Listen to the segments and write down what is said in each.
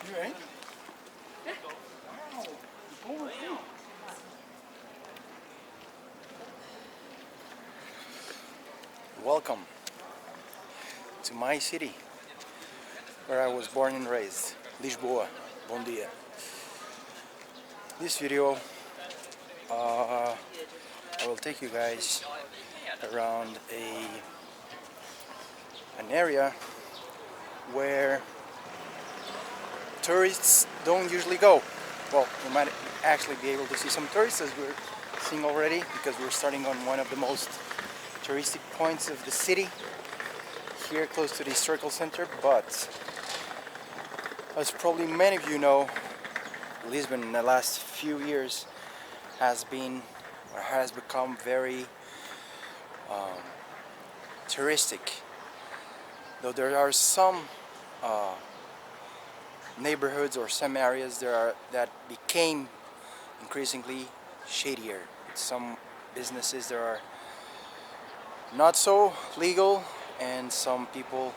You ain't? Welcome to my city, where I was born and raised, Lisboa. Bom dia. This video, I will take you guys around an area where tourists don't usually go. Well, we might actually be able to see some tourists, as we're seeing already, because we're starting on one of the most touristic points of the city, here close to the historical center. But as probably many of you know, Lisbon in the last few years has become very touristic. Though there are some neighborhoods or some areas that became increasingly shadier. Some businesses there are not so legal, and some people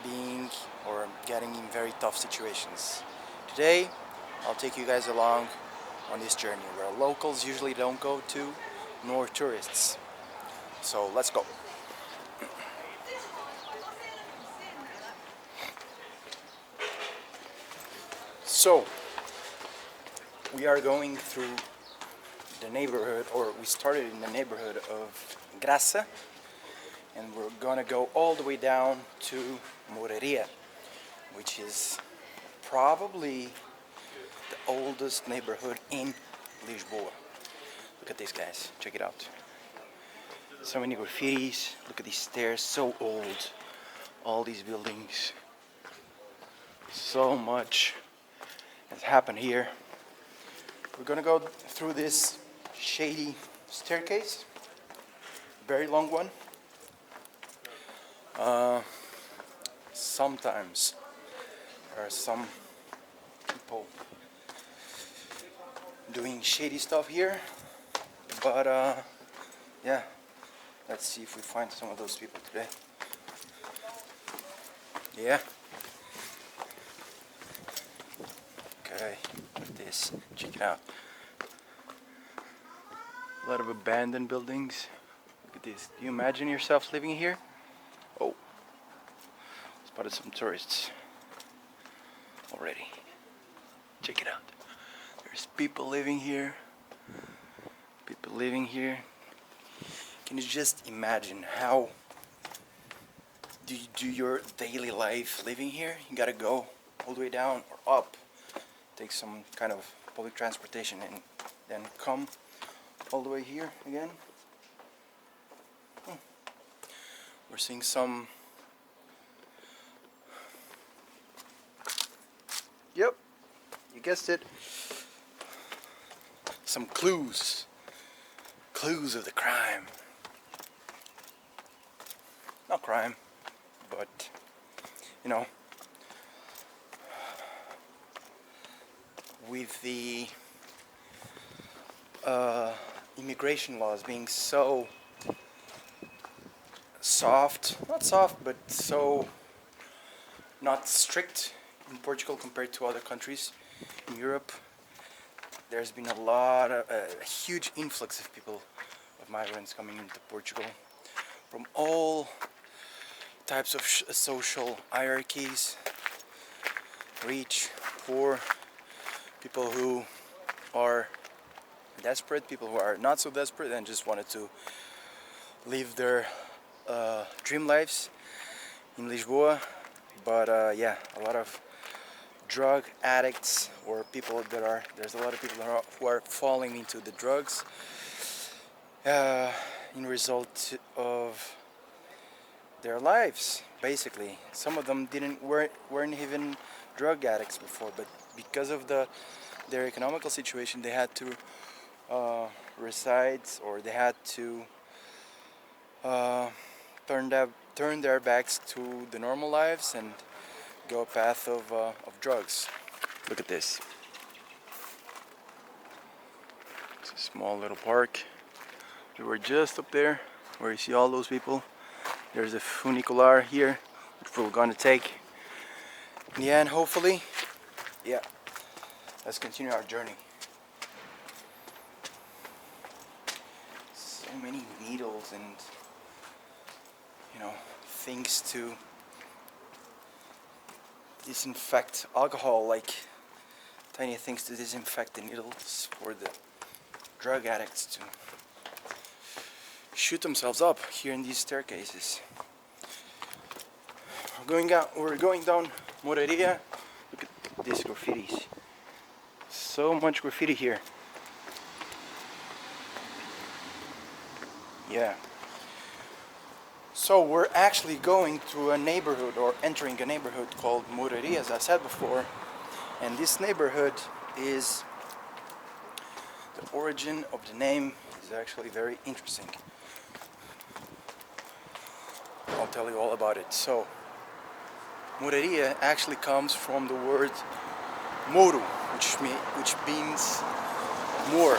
being or getting in very tough situations. Today, I'll take you guys along on this journey where locals usually don't go to, nor tourists. So let's go. So, we are going through the neighborhood, or we started in the neighborhood of Graça, and we're gonna go all the way down to Moraria, which is probably the oldest neighborhood in Lisboa. Look at this, guys, check it out. So many graffitis, look at these stairs, so old. All these buildings, so much has happened here. We're gonna go through this shady staircase, very long one. Sometimes there are some people doing shady stuff here, but yeah, let's see if we find some of those people today. Yeah. Okay, look at this, check it out. A lot of abandoned buildings. Look at this. Do you imagine yourself living here? Oh, spotted some tourists already. Check it out. There's people living here. People living here. Can you just imagine how do you do your daily life living here? You gotta go all the way down or up, take some kind of public transportation, and then come all the way here again. We're seeing some, yep, you guessed it, some clues of the crime. Not crime, but you know, with the immigration laws being so not soft, but so not strict in Portugal compared to other countries in Europe, there's been a huge influx of people, of migrants coming into Portugal from all types of social hierarchies, rich, poor, people who are desperate, people who are not so desperate and just wanted to live their dream lives in Lisboa. But yeah, a lot of drug addicts, or people there's a lot of people who are falling into the drugs in result of their lives, basically. Some of them weren't even drug addicts before, but because of their economical situation, they had to reside, or they had to turn their backs to the normal lives and go a path of drugs. Look at this. It's a small little park. We were just up there where you see all those people There's a funicular here, which we're gonna take. In the end, hopefully, yeah. Let's continue our journey. So many needles and, you know, things to disinfect, alcohol, like tiny things to disinfect the needles for the drug addicts to shoot themselves up here in these staircases. We're going down Moreria. Look at these graffitis. So much graffiti here. Yeah. So we're actually going to a neighborhood, or entering a neighborhood called Moreria, as I said before. And this neighborhood is, the origin of the name is actually very interesting. I'll tell you all about it. So, Moreria actually comes from the word Moro, which means Moor.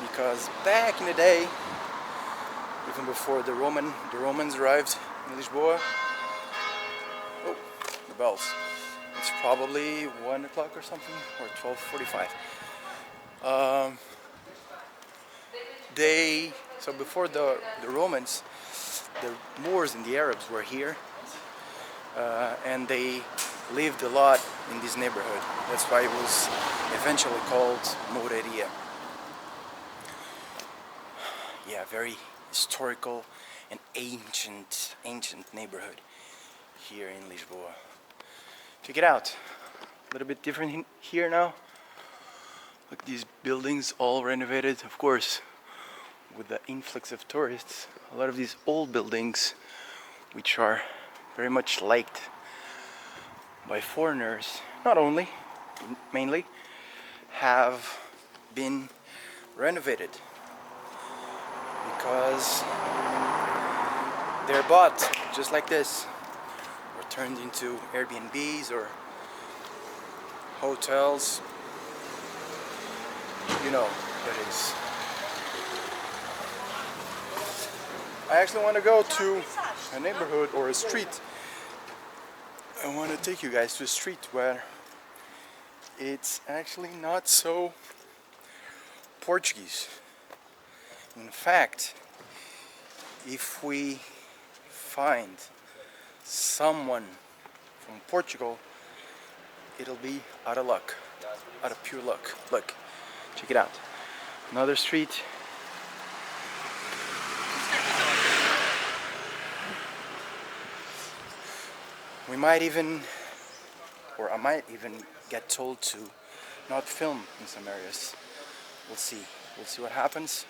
Because back in the day, even before the Romans arrived in Lisbon, oh, the bells. It's probably 1 o'clock or something, or 12:45. So before the Romans, the Moors and the Arabs were here, and they lived a lot in this neighborhood. That's why it was eventually called Moreria. Yeah, very historical and ancient neighborhood here in Lisboa. Check it out. A little bit different here now. Look, these buildings all renovated, of course, with the influx of tourists. A lot of these old buildings, which are very much liked by foreigners, not only, mainly, have been renovated because they're bought just like this, or turned into Airbnbs or hotels. You know what it is. I actually want to go to a neighborhood or a street. I want to take you guys to a street where it's actually not so Portuguese. In fact, if we find someone from Portugal, it'll be out of luck, out of pure luck. Look, check it out. Another street. We might even, or I might even get told to not film in some areas. We'll see. We'll see what happens.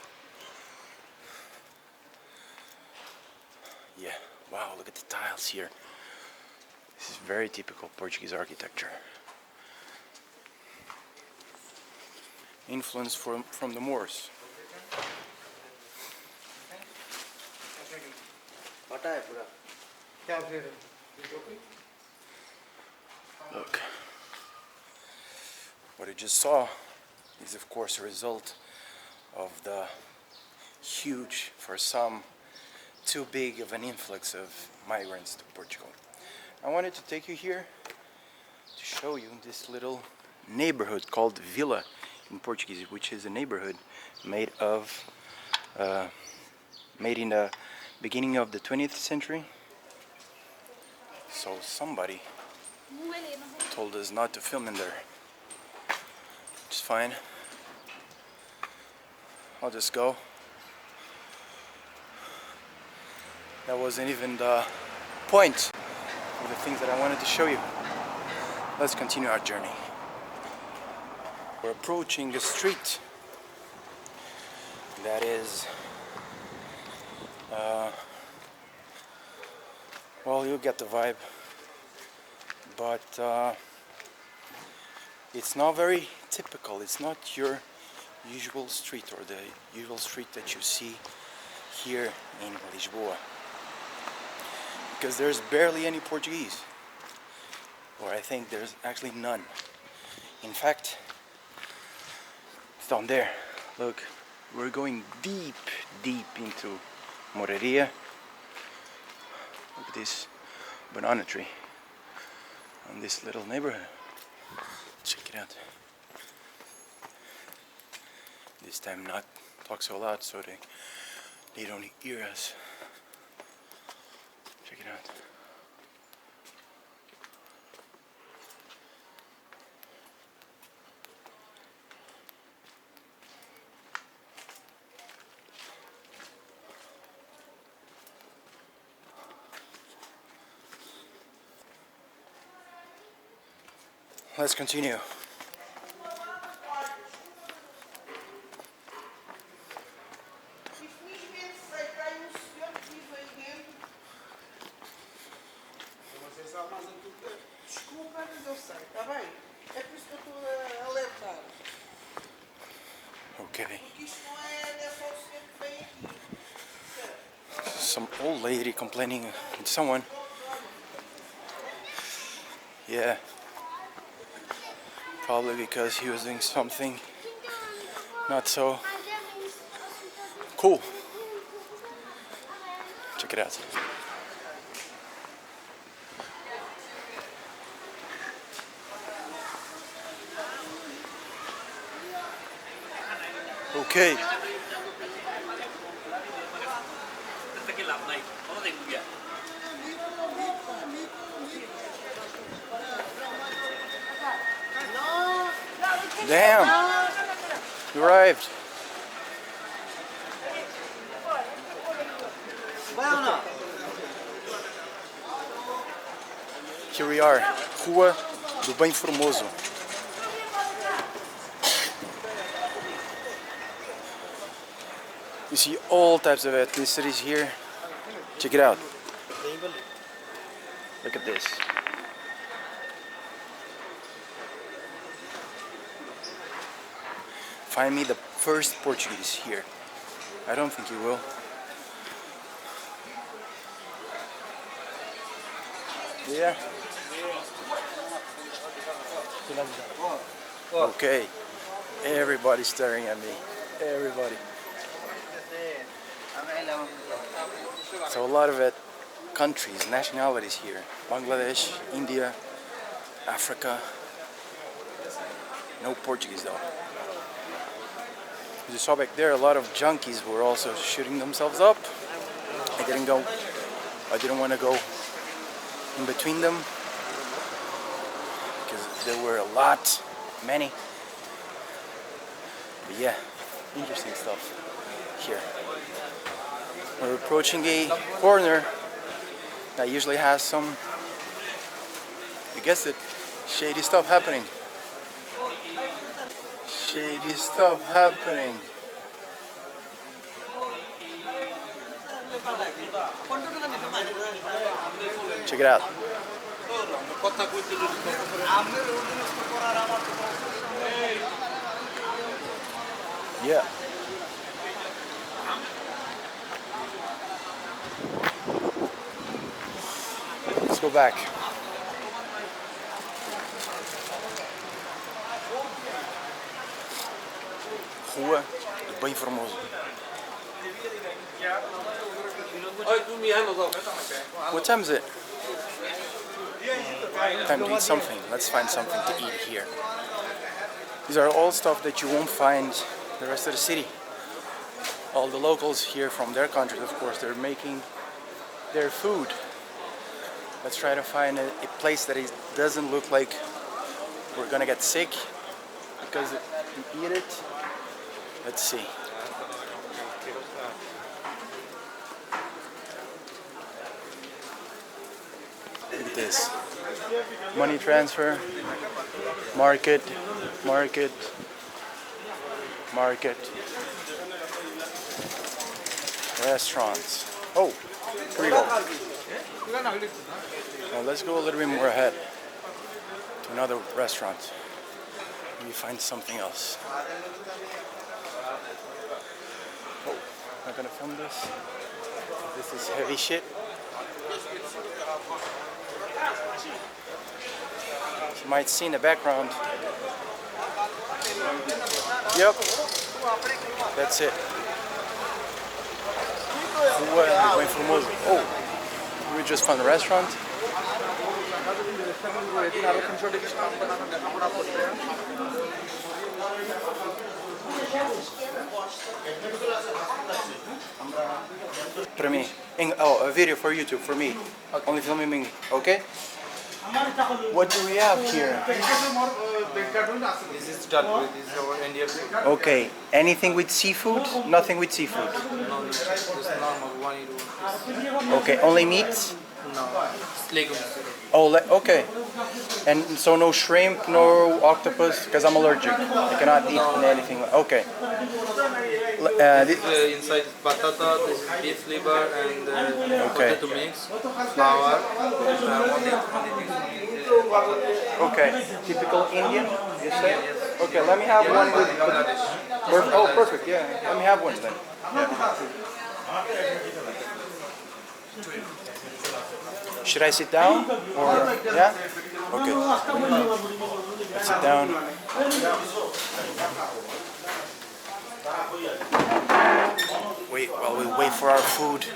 Yeah, wow, look at the tiles here. This is very typical Portuguese architecture. Influence from the Moors. Look, what you just saw is of course a result of the huge, for some, too big of an influx of migrants to Portugal. I wanted to take you here to show you this little neighborhood called Villa in Portuguese, which is a neighborhood made in the beginning of the 20th century. So somebody told us not to film in there, which is fine. I'll just go. That wasn't even the point of the things that I wanted to show you. Let's continue our journey. We're approaching a street that is, well, you'll get the vibe, but it's not very typical. It's not your usual street, or the usual street that you see here in Lisboa, because there's barely any Portuguese, or I think there's actually none. In fact, it's down there. Look, we're going deep into Moreria. Look at this banana tree on this little neighborhood. Check it out. This time not talk so loud so they don't hear us. Check it out. Let's continue. Desculpa, mas eu sei, está bem? É por isso que eu estou a alertar. Okay. Porque isto não é só o senhor que vem aqui. Some old lady complaining with someone. Yeah. Probably because he was doing something not so cool. Check it out. Okay. Damn! You arrived. Here we are, Rua do Benformoso. You see all types of ethnicities here. Check it out. Look at this. Find me the first Portuguese here. I don't think you will. Yeah. Okay. Everybody's staring at me. Everybody. So a lot of countries, nationalities here. Bangladesh, India, Africa. No Portuguese though. As you saw back there, a lot of junkies were also shooting themselves up. I didn't want to go in between them because there were many. But yeah, interesting stuff here. We're approaching a corner that usually has some, you guessed it, shady stuff happening. Shady stuff happening. Check it out. Yeah. Let's go back. Rua do Benformoso. What time is it? Time to eat something. Let's find something to eat here. These are all stuff that you won't find the rest of the city. All the locals here from their countries, of course, they're making their food. Let's try to find a place that doesn't look like we're gonna get sick because we eat it. Let's see. Look at this. Money transfer, market, restaurants. Oh, here we go. Now let's go a little bit more ahead to another restaurant. Maybe find something else. Oh, not gonna film this. This is heavy shit. You might see in the background. Yep, that's it. Benformoso. Oh, We just found a restaurant. Para mim. Oh, a video for YouTube, for me. Okay. Only filming me, okay? What do we have here? This is duck. This is our Indian food. Okay, anything with seafood? Nothing with seafood. No, this is normal. One you do. Okay, only meats? No, it's legumes. Oh, okay. And so no shrimp, no octopus, because I'm allergic. I cannot eat anything. Okay. Inside is batata, this is beef liver, and Okay. potato mix, flour. Okay. Typical Indian, you say? Okay, let me have one with. Oh, perfect. Yeah, let me have one then. Yeah. Should I sit down or yeah? Okay. Let's sit down. Wait while we wait for our food.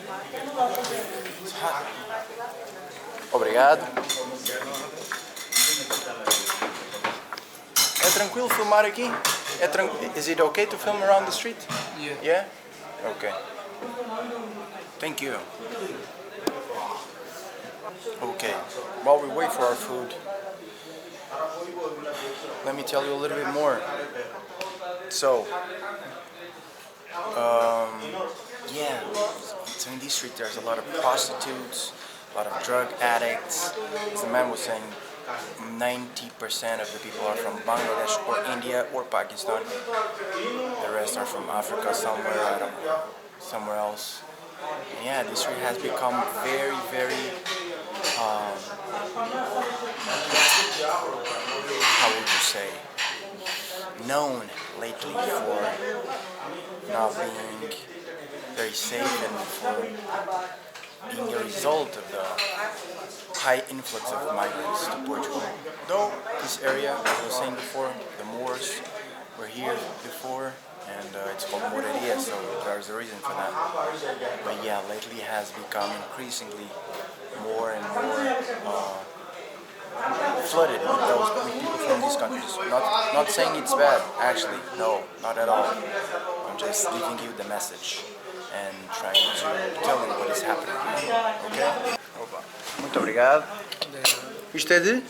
It's hot. Obrigado. É tranquilo filmar aqui? Is it okay to film around the street? Yeah. Yeah? Okay. Thank you. Okay, while we wait for our food, let me tell you a little bit more. So, yeah, so in this street there's a lot of prostitutes, a lot of drug addicts. As the man was saying, 90% of the people are from Bangladesh or India or Pakistan. The rest are from Africa somewhere, I don't know, somewhere else. And yeah, this street has become very, very how would you say, known lately for not being very safe and for being a result of the high influx of migrants to Portugal. Though this area, as I was saying before, the Moors were here before, and it's called Moreria, so there's a reason for that. But yeah, lately it has become increasingly more and more flooded with people from these countries. Not saying it's bad, actually, no, not at all. I'm just giving you the message and trying to tell you what is happening here, okay? Opa. Muito obrigado. Isto é de?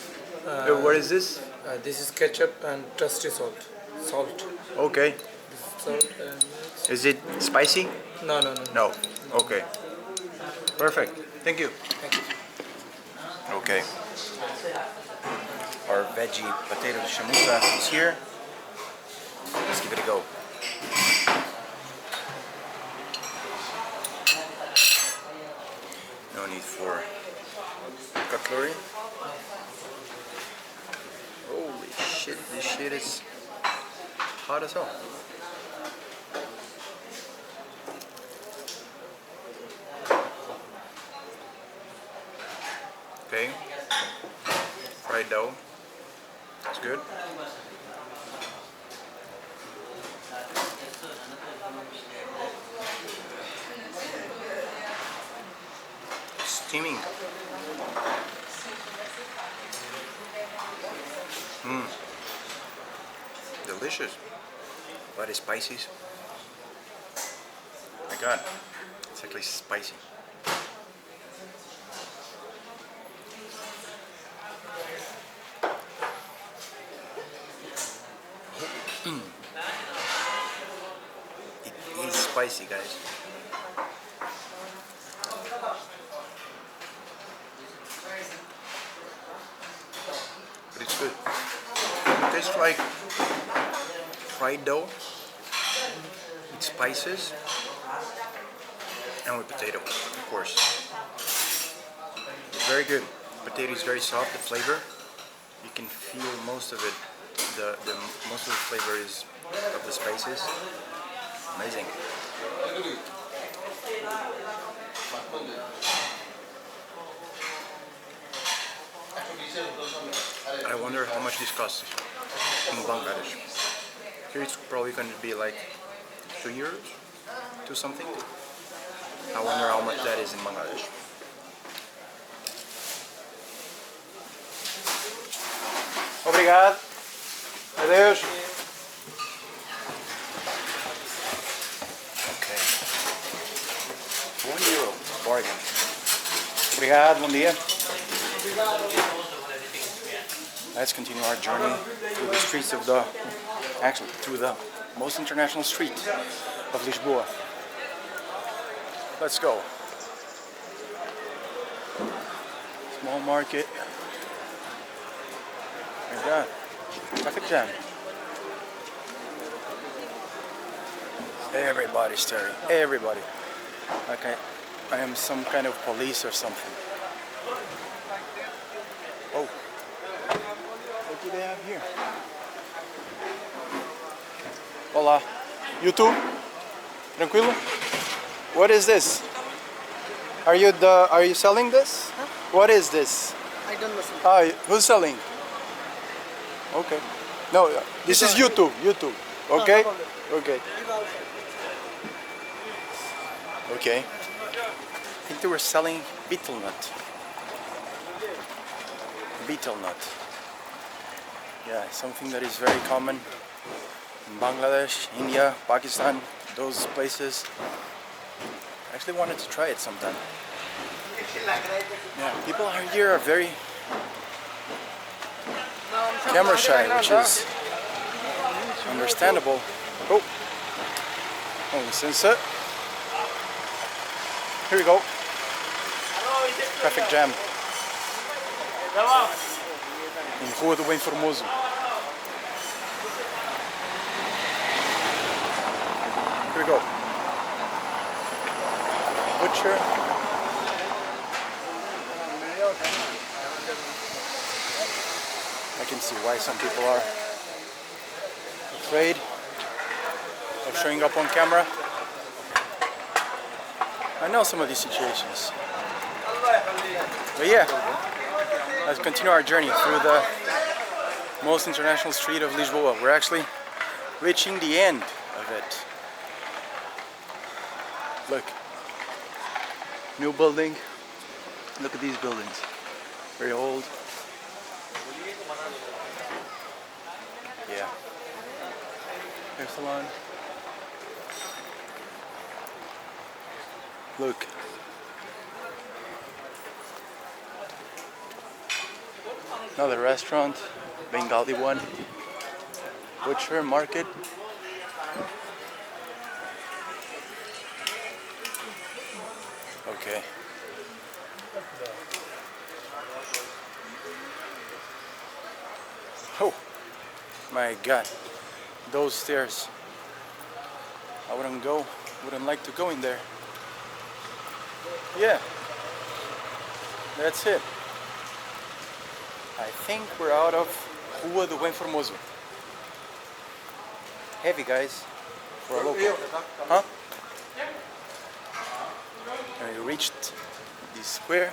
What is this? This is ketchup and trusty salt. Salt. Okay. This is salt and Is it spicy? no. No. Okay. Perfect. Thank you. Thank you. Okay. Our veggie potato shamusa is here. Let's give it a go. No need for cutlery. Holy shit, this shit is hot as hell. Okay, fried dough, that's good. Steaming. Delicious. A lot of spices. My god, it's actually spicy. It is spicy, guys. But it's good. It tastes like fried dough with spices and with potato, of course. It's very good. Potato is very soft. The flavor, you can feel most of it. The most of the flavor is of the spices. Amazing. I wonder how much this costs in Bangladesh. Here it's probably going to be like €2, 2 something. I wonder how much that is in Bangladesh. Obrigado. Adeus. Okay. €1. Bargain. Obrigado. Bom dia. Let's continue our journey through the streets of the, actually through the most international street of Lisboa. Let's go. Small market. My God. Traffic jam. Everybody's staring. Everybody. Like I am some kind of police or something. Oh. What do they have here? Olá. YouTube? Tranquilo? What is this? Are you selling this? Huh? What is this? I don't listen. Ah, who's selling? Okay. No, this is YouTube. YouTube. Okay? No problem. Okay. Okay. I think they were selling betel nut. Betel nut. Yeah, something that is very common in Bangladesh, India, Pakistan, those places. I actually wanted to try it sometime. Yeah, people here are very camera shy, which is understandable. Oh, sunset. Here we go. Traffic jam. In Rua do Benformoso. Here we go. Butcher. I can see why some people are afraid of showing up on camera. I know some of these situations. But yeah, let's continue our journey through the most international street of Lisboa. We're actually reaching the end of it. Look, new building. Look at these buildings. Very old. Yeah. Hair salon. Look. Another restaurant, Bengali one. Butcher market. Okay. Oh my God, those stairs. I wouldn't like to go in there. Yeah, that's it. I think we're out of Rua do Benformoso. Heavy, guys, for a local. Huh? And we reached this square.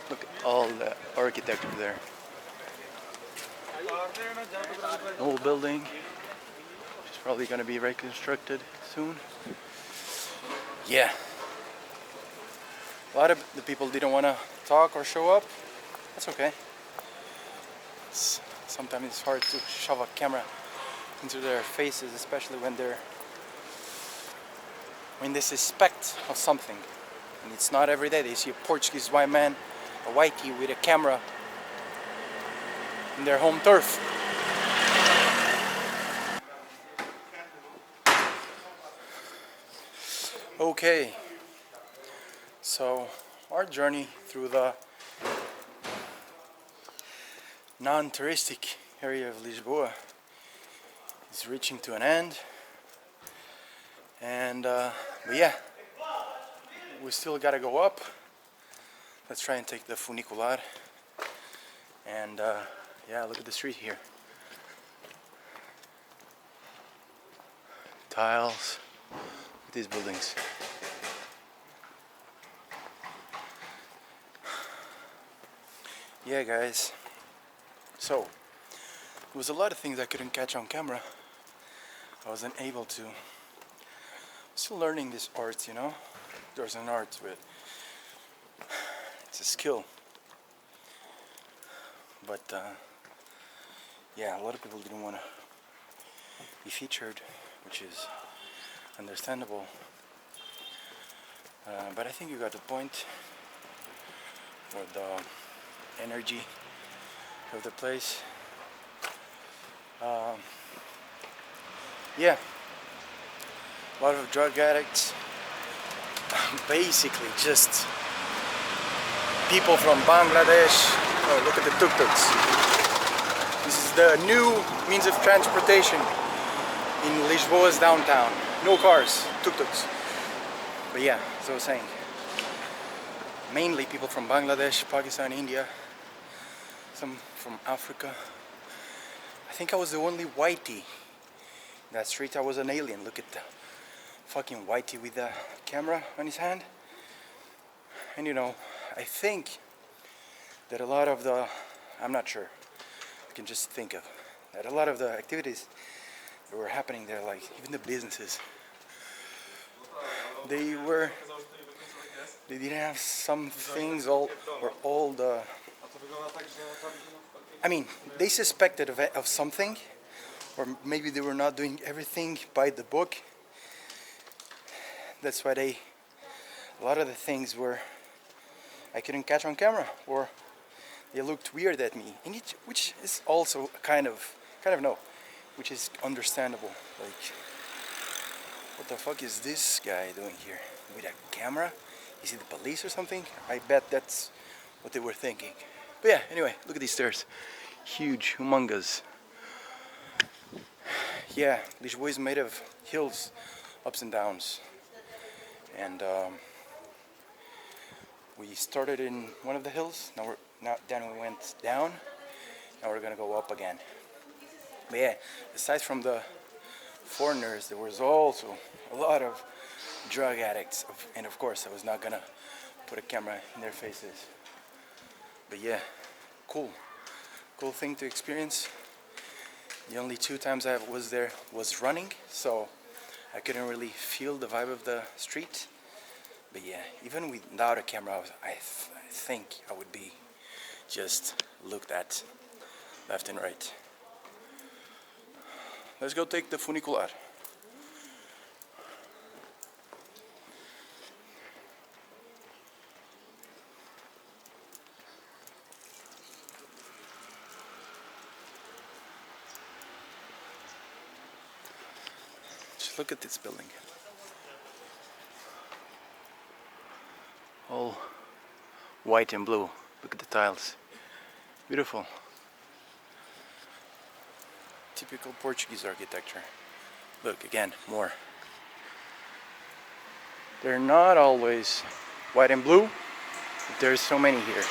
Look at all the architecture there. Old building, which is probably going to be reconstructed soon. Yeah. A lot of the people didn't want to talk or show up. That's okay. Sometimes it's hard to shove a camera into their faces, especially when they suspect of something. And it's not every day they see a Portuguese white man, a whitey with a camera in their home turf. Okay, so our journey through the non-touristic area of Lisboa is reaching to an end, and but yeah, we still gotta go up. Let's try and take the funicular, and yeah, look at the street here. Tiles. These buildings. Yeah, guys. So, there was a lot of things I couldn't catch on camera. I wasn't able to. Still learning this art, you know. There's an art to it. It's a skill. but yeah, a lot of people didn't want to be featured, which is understandable. But I think you got the point for the energy of the place. Yeah, a lot of drug addicts. Basically, just people from Bangladesh. Oh, look at the tuk-tuks. This is the new means of transportation in Lisboa's downtown. No cars, tuk-tuks. But yeah, as I was saying, mainly people from Bangladesh, Pakistan, India, some from Africa. I think I was the only whitey in that street. I was an alien. Look at the fucking whitey with the camera on his hand. And you know, I think that a lot of the, I'm not sure, I can just think of that a lot of the activities that were happening there, like even the businesses, they didn't have some things all the, I mean, they suspected of something, or maybe they were not doing everything by the book. That's why a lot of the things were, I couldn't catch on camera, or they looked weird at me, and which is also kind of no, which is understandable. Like, what the fuck is this guy doing here with a camera? Is he the police or something? I bet that's what they were thinking. But yeah, anyway, look at these stairs. Huge, humongous. Yeah, Lisboa is made of hills, ups and downs. And we started in one of the hills. Then we went down. Now we're gonna go up again. But yeah, aside from the foreigners, there was also a lot of drug addicts, and of course I was not gonna put a camera in their faces. But yeah, cool thing to experience. The only 2 times I was there was running, so I couldn't really feel the vibe of the street. But yeah, even without a camera, I think I would be just looked at left and right. Let's go take the funicular. Just look at this building. All white and blue. Look at the tiles. Beautiful. Typical Portuguese architecture. Look, again, more. They're not always white and blue, but there's so many here.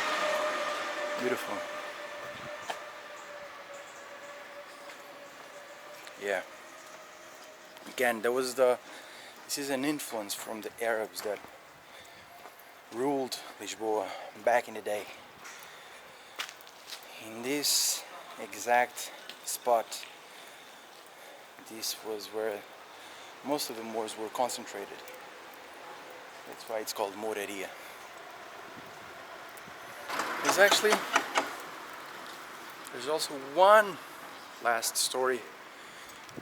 Beautiful. Yeah. Again, this is an influence from the Arabs that ruled Lisboa back in the day. In this exact spot, this was where most of the Moors were concentrated. That's why it's called Moraria. There's also one last story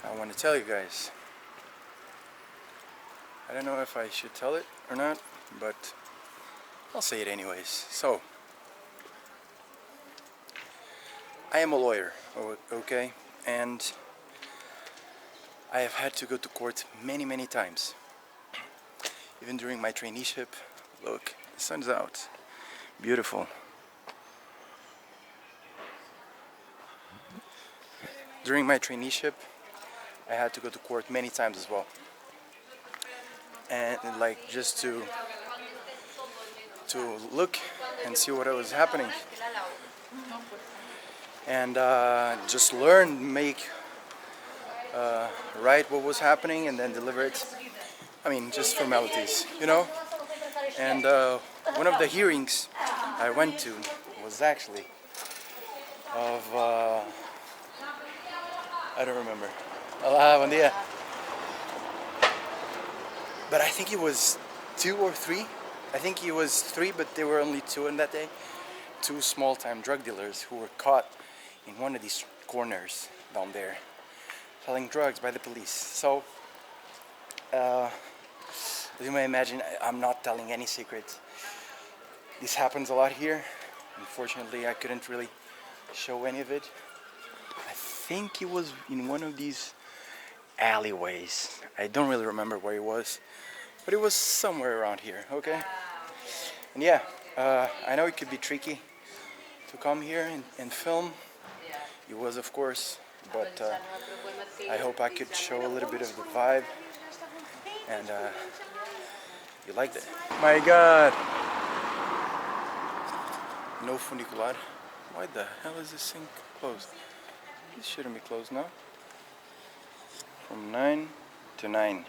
I want to tell you guys. I don't know if I should tell it or not, but I'll say it anyways. So, I am a lawyer, okay? And I have had to go to court many times. Even during my traineeship. Look, the sun's out. Beautiful. During my traineeship, I had to go to court many times as well. And like just to look and see what was happening. And just learn, write what was happening and then deliver it. I mean, just formalities, you know? And one of the hearings I went to was actually of, I don't remember. Hola, buen día. But I think it was 2 or 3. I think it was 3, but there were only 2 on that day. two small-time drug dealers who were caught in one of these corners down there selling drugs by the police. So as you may imagine, I'm not telling any secrets. This happens a lot here. Unfortunately, I couldn't really show any of it. I think it was in one of these alleyways. I don't really remember where it was, but it was somewhere around here, okay? And yeah, I know it could be tricky to come here and film. It was, of course, but I hope I could show a little bit of the vibe, and you liked it. My God! No funicular. Why the hell is this thing closed? This shouldn't be closed now. From 9 to 9.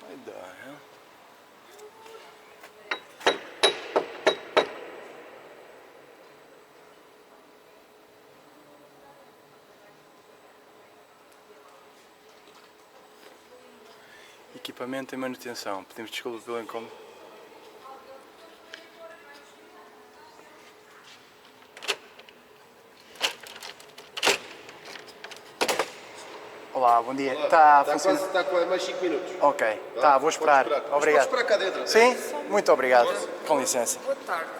Why the hell? Equipamento e manutenção. Pedimos desculpa pelo incômodo. Olá, bom dia. Está a funcionar? Está quase mais 5 minutos. Ok, tá, vou esperar. Obrigado. Podes esperar cá dentro. Sim? Muito obrigado. Com licença. Boa tarde.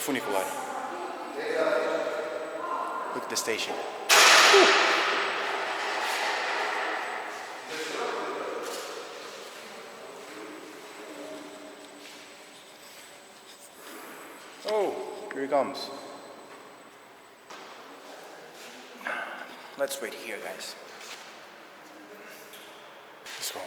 Funicular. Look at the station. Oh, here he comes. Let's wait here, guys. Let's go.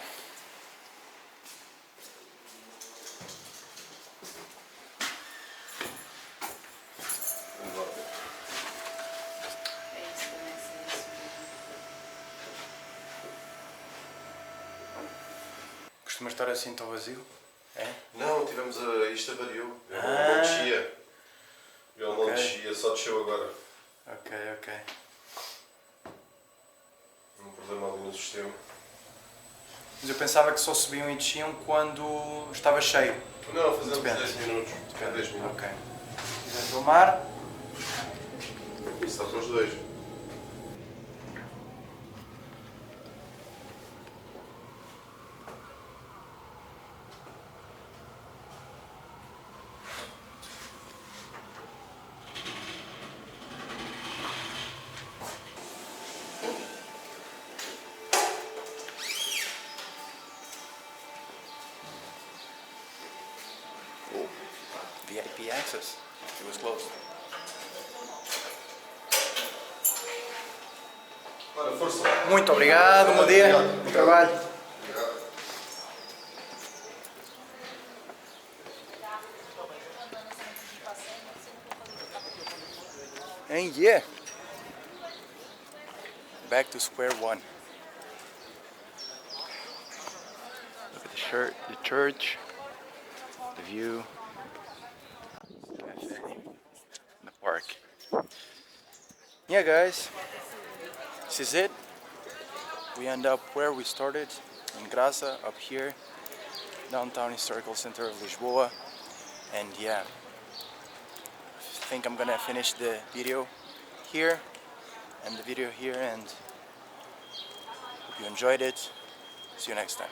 Costuma estar assim tão vazio? É? Não, tivemos isto avariou. Ele não descia. Ele não descia, só desceu agora. Ok, ok. Um problema ali no sistema. Mas eu pensava que só subiam e desciam quando estava cheio. Não, fazemos Depende. 10 minutos. 10 minutos. Ok. Se quiser filmar. Isso, estamos aos dois. VIP access. It was closed. Ora, força. Muito obrigado, bom dia. Bom trabalho. And yeah, back to square one. Look at the church, the view, the park. Yeah, guys, this is it. We end up where we started, in Graça, up here, downtown historical center of Lisboa, and yeah. I think I'm gonna finish the video here and the video here, and hope you enjoyed it. See you next time.